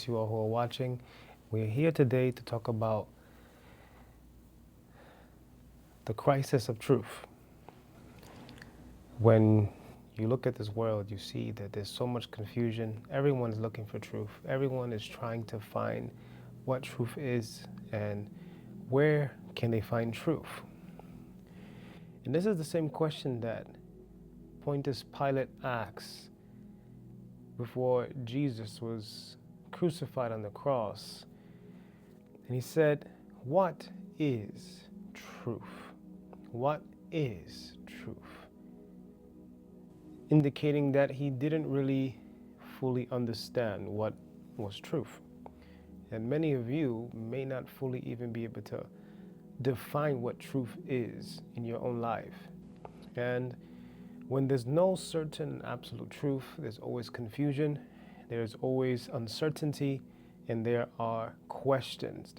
bless you all who are watching. We're here today to talk about the crisis of truth. When you look at this world, you see that there's so much confusion. Everyone's looking for truth. Everyone is trying to find what truth is and where can they find truth. And this is the same question that Pontius Pilate asks before Jesus was crucified on the cross. And he said, "What is truth? What is truth?" Indicating that he didn't really fully understand what was truth. And many of you may not fully even be able to define what truth is in your own life. And when there's no certain absolute truth, there's always confusion, there's always uncertainty, and there are questions.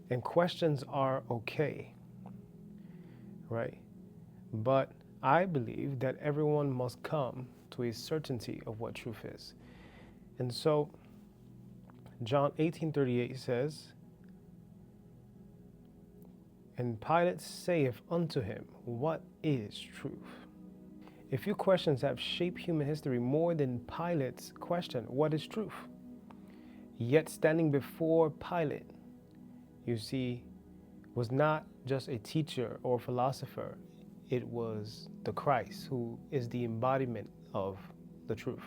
And questions are okay, right? But I believe that everyone must come to a certainty of what truth is. And so John 18:38 says, "And Pilate saith unto him, What is truth?" A few questions have shaped human history more than Pilate's question, "What is truth?" Yet standing before Pilate, you see, was not just a teacher or philosopher. It was the Christ, who is the embodiment of the truth.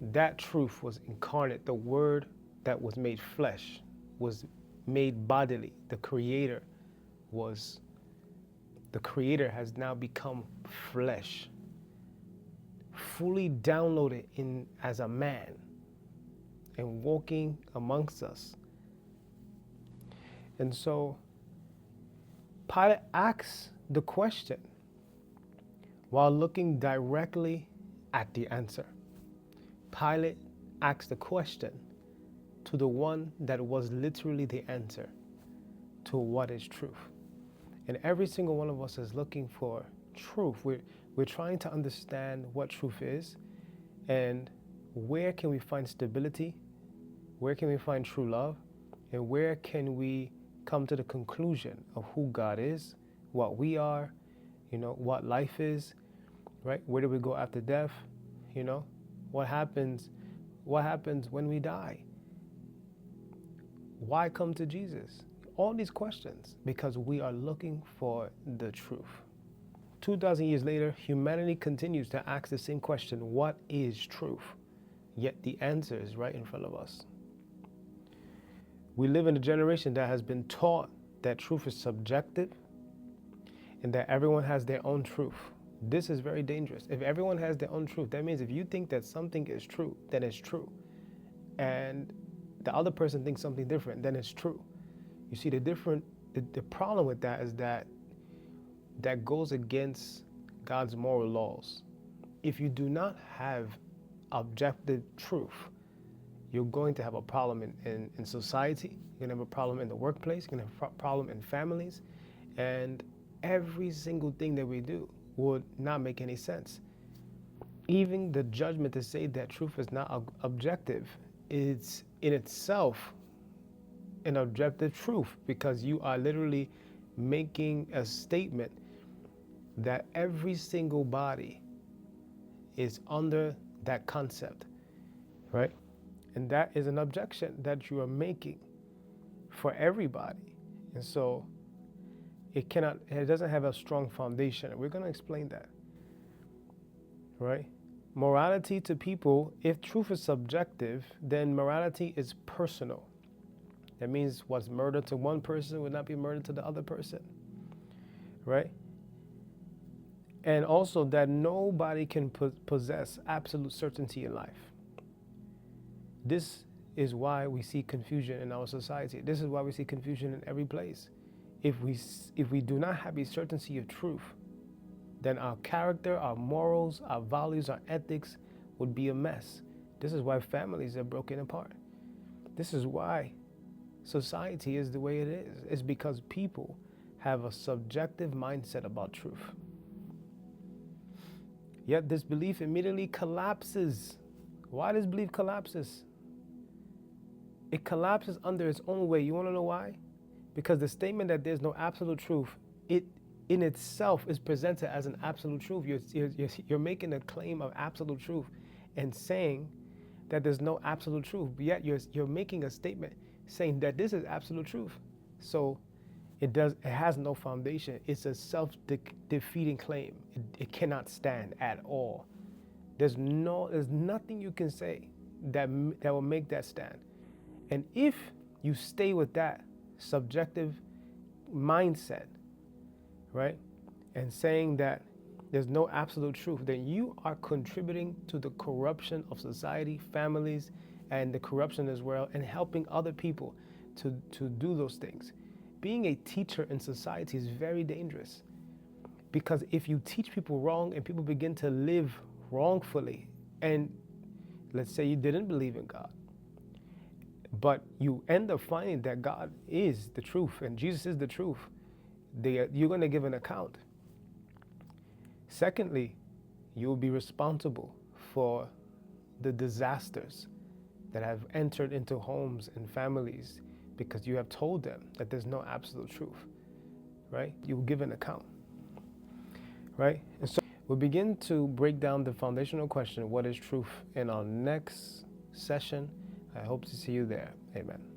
That truth was incarnate. The Word that was made flesh was made bodily. The Creator has now become flesh, fully downloaded in as a man and walking amongst us. And so Pilate asks the question while looking directly at the answer. Pilate asked the question to the one that was literally the answer to what is truth. And every single one of us is looking for truth. We're trying to understand what truth is and where can we find stability, where can we find true love, and where can we come to the conclusion of who God is, what we are, what life is, right? Where do we go after death? What happens when we die? Why come to Jesus? All these questions, because we are looking for the truth. 2,000 years later, humanity continues to ask the same question, what is truth? Yet the answer is right in front of us. We live in a generation that has been taught that truth is subjective and that everyone has their own truth. This is very dangerous. If everyone has their own truth, that means if you think that something is true, then it's true. And the other person thinks something different, then it's true. You see, the problem with that is that goes against God's moral laws. If you do not have objective truth, you're going to have a problem in society, you're going to have a problem in the workplace, you're going to have a problem in families, and every single thing that we do would not make any sense. Even the judgment to say that truth is not objective is in itself an objective truth, because you are literally making a statement that every single body is under that concept, right? And that is an objection that you are making for everybody. And so it doesn't have a strong foundation. We're going to explain that, right? Morality to people, if truth is subjective, then morality is personal. That means what's murder to one person would not be murder to the other person, right? And also that nobody can possess absolute certainty in life. This is why we see confusion in our society. This is why we see confusion in every place. If we do not have a certainty of truth, then our character, our morals, our values, our ethics would be a mess. This is why families are broken apart. This is why society is the way it is. It's because people have a subjective mindset about truth. Yet this belief immediately collapses Why does belief collapses? It collapses under its own weight. You want to know why? Because the statement that there's no absolute truth, it in itself is presented as an absolute truth. You're making a claim of absolute truth and saying that there's no absolute truth, but yet you're making a statement saying that this is absolute truth. So it has no foundation. It's a self-defeating claim. It cannot stand at all. There's nothing you can say that will make that stand. And if you stay with that subjective mindset, right, and saying that there's no absolute truth, then you are contributing to the corruption of society, families, and the corruption as well, and helping other people to do those things. Being a teacher in society is very dangerous, because if you teach people wrong and people begin to live wrongfully, and let's say you didn't believe in God, but you end up finding that God is the truth and Jesus is the truth, you're going to give an account. Secondly, you will be responsible for the disasters that have entered into homes and families because you have told them that there's no absolute truth, right? You will give an account, right? And so we'll begin to break down the foundational question, what is truth, in our next session. I hope to see you there. Amen.